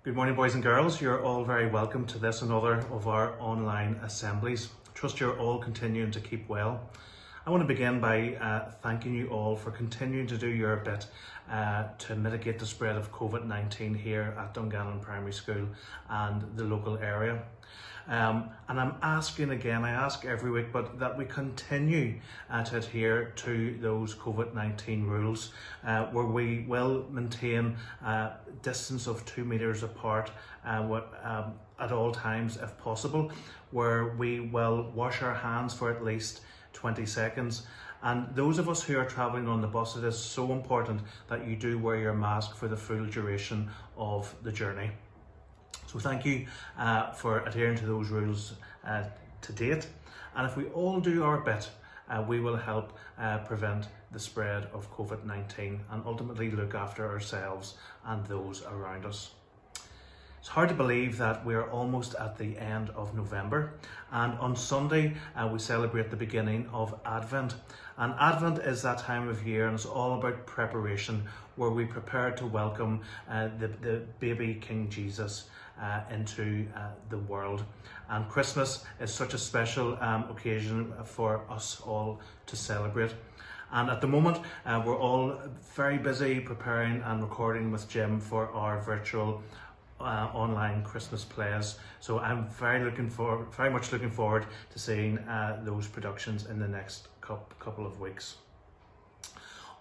Good morning, boys and girls. You're all very welcome to this another of our online assemblies. Trust you're all continuing to keep well. I want to begin by thanking you all for continuing to do your bit to mitigate the spread of COVID-19 here at Dungannon Primary School and the local area. And I'm asking again, I ask every week, but that we continue to adhere to those COVID-19 rules where we will maintain distance of 2 meters apart at all times if possible, where we will wash our hands for at least 20 seconds. And those of us who are travelling on the bus, it is so important that you do wear your mask for the full duration of the journey. So thank you for adhering to those rules to date. And if we all do our bit, we will help prevent the spread of COVID-19 and ultimately look after ourselves and those around us. It's hard to believe that we're almost at the end of November, and on Sunday we celebrate the beginning of Advent. And Advent is that time of year, and it's all about preparation, where we prepare to welcome the baby King Jesus into the world. And Christmas is such a special occasion for us all to celebrate. And at the moment, we're all very busy preparing and recording with Jim for our virtual online Christmas plays. So I'm very much looking forward to seeing those productions in the next couple of weeks.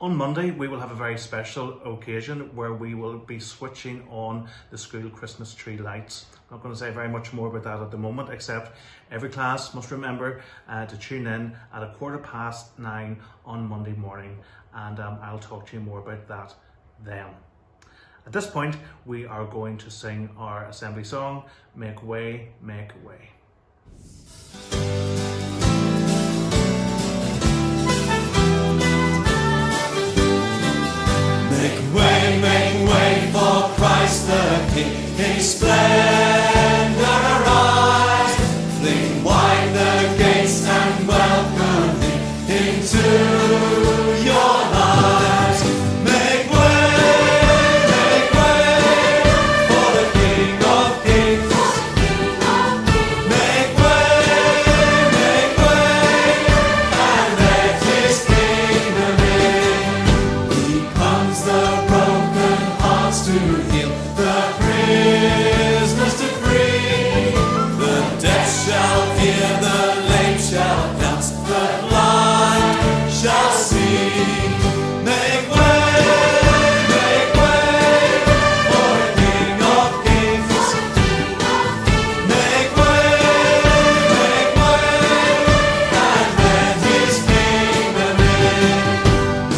On Monday, we will have a very special occasion where we will be switching on the school Christmas tree lights. I'm not going to say very much more about that at the moment, except every class must remember to tune in at 9:15 on Monday morning, and I'll talk to you more about that then. At this point, we are going to sing our assembly song, Make Way, Make Way. Make way for Christ the King. His splendor arise. Fling wide the gates and welcome Him into your lives. Make way for the King of Kings. Make way, and let His kingdom in. He comes the broken hearts to heal, the prisoners to free. The deaf shall hear, the lame shall dance, the blind shall see. Make way for the King of Kings. Make way, and let His kingdom in.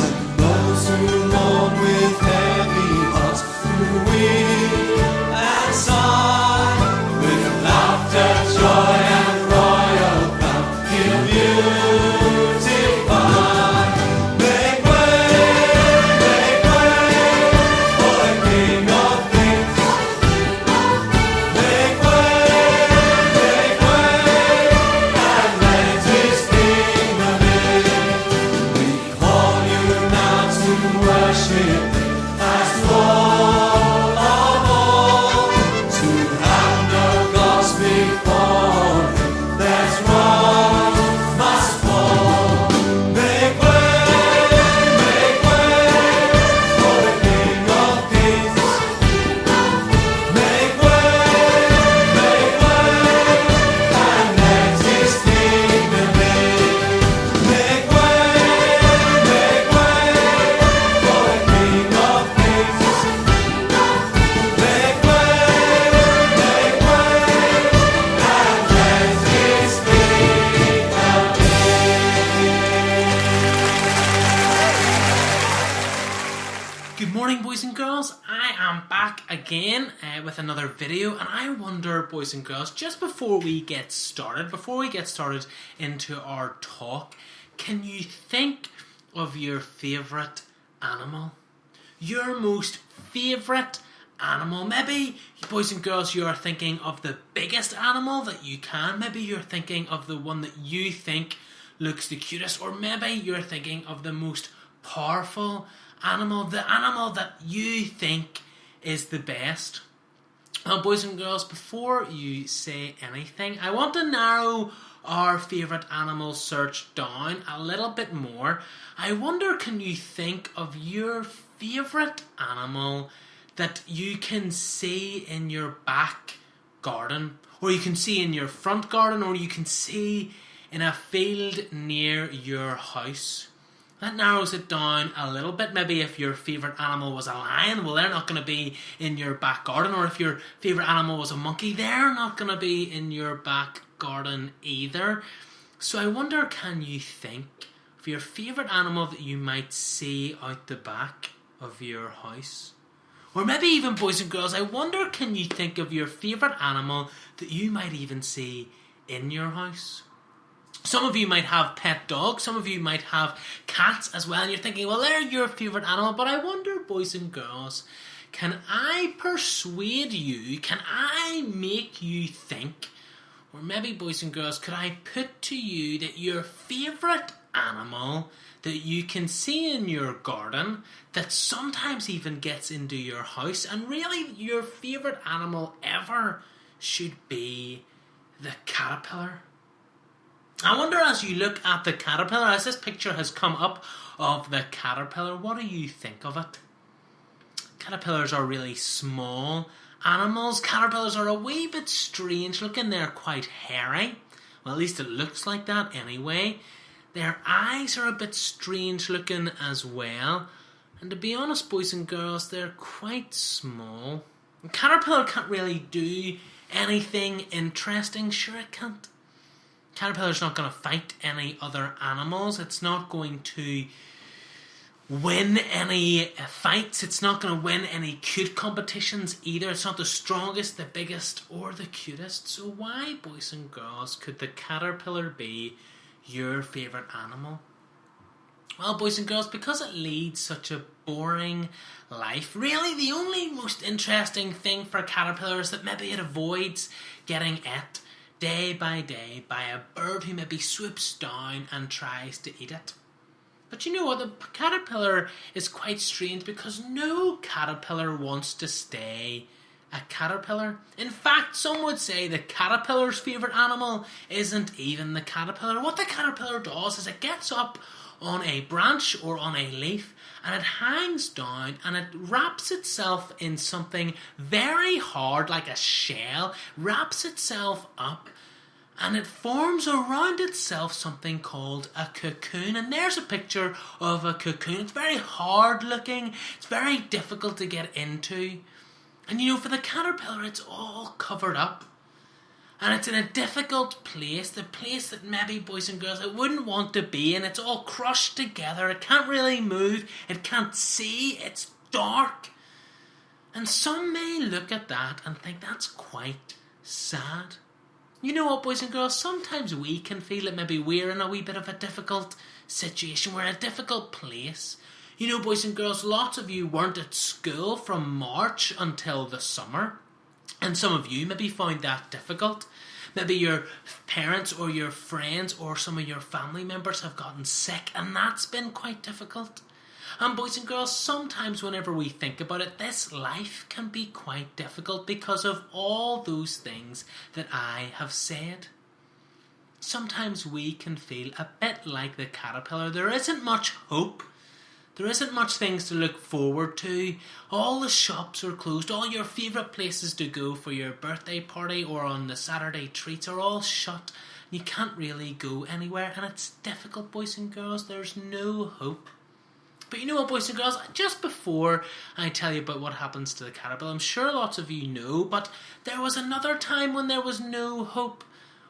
And those who mourn with heavy hearts, who weep and sigh, with laughter, joy, and royal crown, He'll beautify. Make way for the King of Kings. Make way, and let His kingdom in. We call you now to worship Him as Lord of all, to have no gods before Him. That's wrong must fall. Make way for the King of Kings. Make way, and let His kingdom in. Make way for the King of Kings. Make way, and let His kingdom in. Good morning, boys and girls. I am back again with another video, and I wonder, boys and girls, just before we get started into our talk, can you think of your favourite animal? Your most favourite animal? Maybe, boys and girls, you are thinking of the biggest animal that you can. Maybe you're thinking of the one that you think looks the cutest, or maybe you're thinking of the most powerful animal, the animal that you think is the best. Now, boys and girls, before you say anything, I want to narrow our favourite animal search down a little bit more. I wonder, can you think of your favourite animal that you can see in your back garden, or you can see in your front garden, or you can see in a field near your house? That narrows it down a little bit. Maybe if your favourite animal was a lion, well, they're not going to be in your back garden. Or if your favourite animal was a monkey, they're not going to be in your back garden either. So I wonder, can you think of your favourite animal that you might see out the back of your house? Or maybe even, boys and girls, I wonder, can you think of your favourite animal that you might even see in your house? Some of you might have pet dogs, some of you might have cats as well, and you're thinking, well, they're your favourite animal, but I wonder, boys and girls, can I persuade you, can I make you think, or maybe, boys and girls, could I put to you that your favourite animal that you can see in your garden, that sometimes even gets into your house, and really your favourite animal ever should be the caterpillar? I wonder, as you look at the caterpillar, as this picture has come up of the caterpillar, what do you think of it? Caterpillars are really small animals. Caterpillars are a wee bit strange looking. They're quite hairy. Well, at least it looks like that anyway. Their eyes are a bit strange looking as well. And to be honest, boys and girls, they're quite small. A caterpillar can't really do anything interesting. Sure it can't. Caterpillar's not going to fight any other animals. It's not going to win any fights. It's not going to win any cute competitions either. It's not the strongest, the biggest, or the cutest. So why, boys and girls, could the caterpillar be your favourite animal? Well, boys and girls, because it leads such a boring life. Really, the only most interesting thing for a caterpillar is that maybe it avoids getting ate day by day by a bird who maybe swoops down and tries to eat it. But you know what, the caterpillar is quite strange because no caterpillar wants to stay a caterpillar. In fact, some would say the caterpillar's favourite animal isn't even the caterpillar. What the caterpillar does is it gets up on a branch or on a leaf and it hangs down and it wraps itself in something very hard like a shell, wraps itself up, and it forms around itself something called a cocoon. And there's a picture of a cocoon. It's very hard looking, it's very difficult to get into. And you know, for the caterpillar, it's all covered up. And it's in a difficult place, the place that maybe, boys and girls, it wouldn't want to be in. It's all crushed together, it can't really move, it can't see, it's dark. And some may look at that and think that's quite sad. You know what, boys and girls, sometimes we can feel that maybe we're in a wee bit of a difficult situation, we're in a difficult place. You know, boys and girls, lots of you weren't at school from March until the summer. And some of you maybe found that difficult. Maybe your parents or your friends or some of your family members have gotten sick, and that's been quite difficult. And boys and girls, sometimes whenever we think about it, this life can be quite difficult because of all those things that I have said. Sometimes we can feel a bit like the caterpillar. There isn't much hope. There isn't much things to look forward to. All the shops are closed. All your favourite places to go for your birthday party or on the Saturday treats are all shut. You can't really go anywhere, and it's difficult, boys and girls. There's no hope. But you know what, boys and girls, just before I tell you about what happens to the caterpillar, I'm sure lots of you know, but there was another time when there was no hope,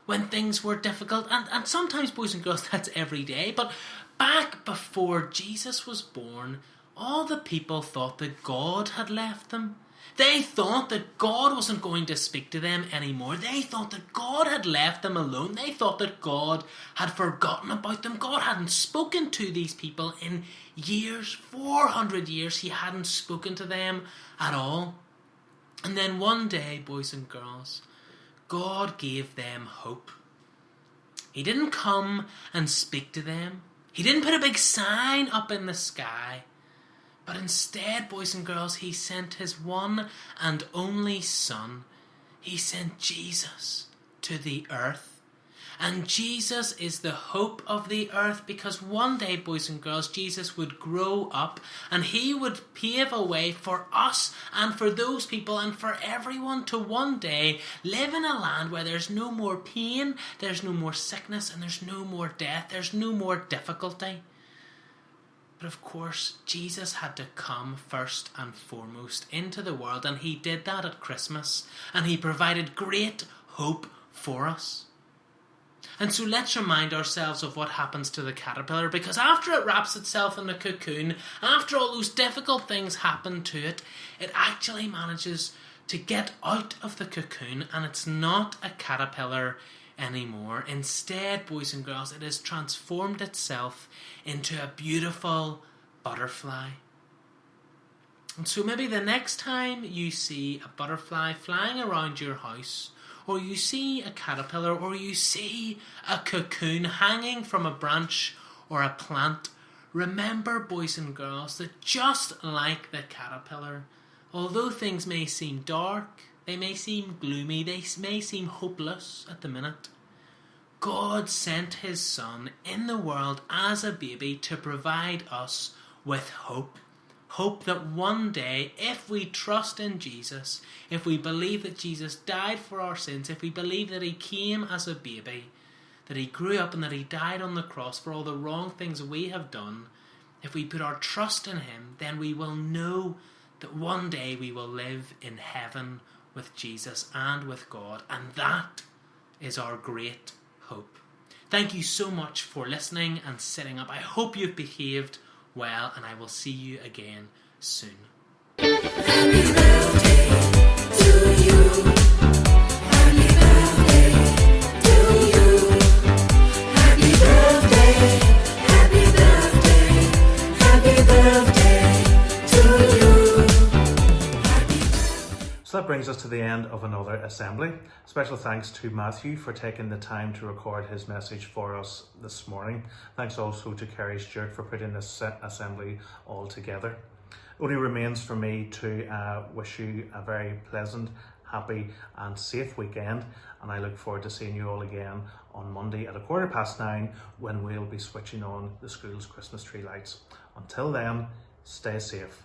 when things were difficult, and sometimes, boys and girls, that's every day, but back before Jesus was born, all the people thought that God had left them. They thought that God wasn't going to speak to them anymore. They thought that God had left them alone. They thought that God had forgotten about them. God hadn't spoken to these people in years, 400 years. He hadn't spoken to them at all. And then one day, boys and girls, God gave them hope. He didn't come and speak to them. He didn't put a big sign up in the sky. But instead, boys and girls, he sent his one and only Son. He sent Jesus to the earth. And Jesus is the hope of the earth, because one day, boys and girls, Jesus would grow up and he would pave a way for us and for those people and for everyone to one day live in a land where there's no more pain, there's no more sickness, and there's no more death, there's no more difficulty. But of course, Jesus had to come first and foremost into the world, and he did that at Christmas, and he provided great hope for us. And so let's remind ourselves of what happens to the caterpillar, because after it wraps itself in a cocoon, after all those difficult things happen to it, it actually manages to get out of the cocoon, and it's not a caterpillar anymore. Instead, boys and girls, it has transformed itself into a beautiful butterfly. And so maybe the next time you see a butterfly flying around your house, or you see a caterpillar, or you see a cocoon hanging from a branch or a plant, remember, boys and girls, that just like the caterpillar, although things may seem dark, they may seem gloomy, they may seem hopeless at the minute, God sent his Son in the world as a baby to provide us with hope. Hope that one day, if we trust in Jesus, if we believe that Jesus died for our sins, if we believe that he came as a baby, that he grew up and that he died on the cross for all the wrong things we have done, if we put our trust in him, then we will know that one day we will live in heaven with Jesus and with God. And that is our great hope. Thank you so much for listening and sitting up. I hope you've behaved well, and I will see you again soon. Happy birthday to you. Happy birthday to you. Happy birthday, happy birthday, happy birthday to you. So that brings us to the end of another assembly. Special thanks to Matthew for taking the time to record his message for us this morning. Thanks also to Kerry Stewart for putting this assembly all together. It only remains for me to wish you a very pleasant, happy and safe weekend, and I look forward to seeing you all again on Monday at 9:15 when we'll be switching on the school's Christmas tree lights. Until then, stay safe.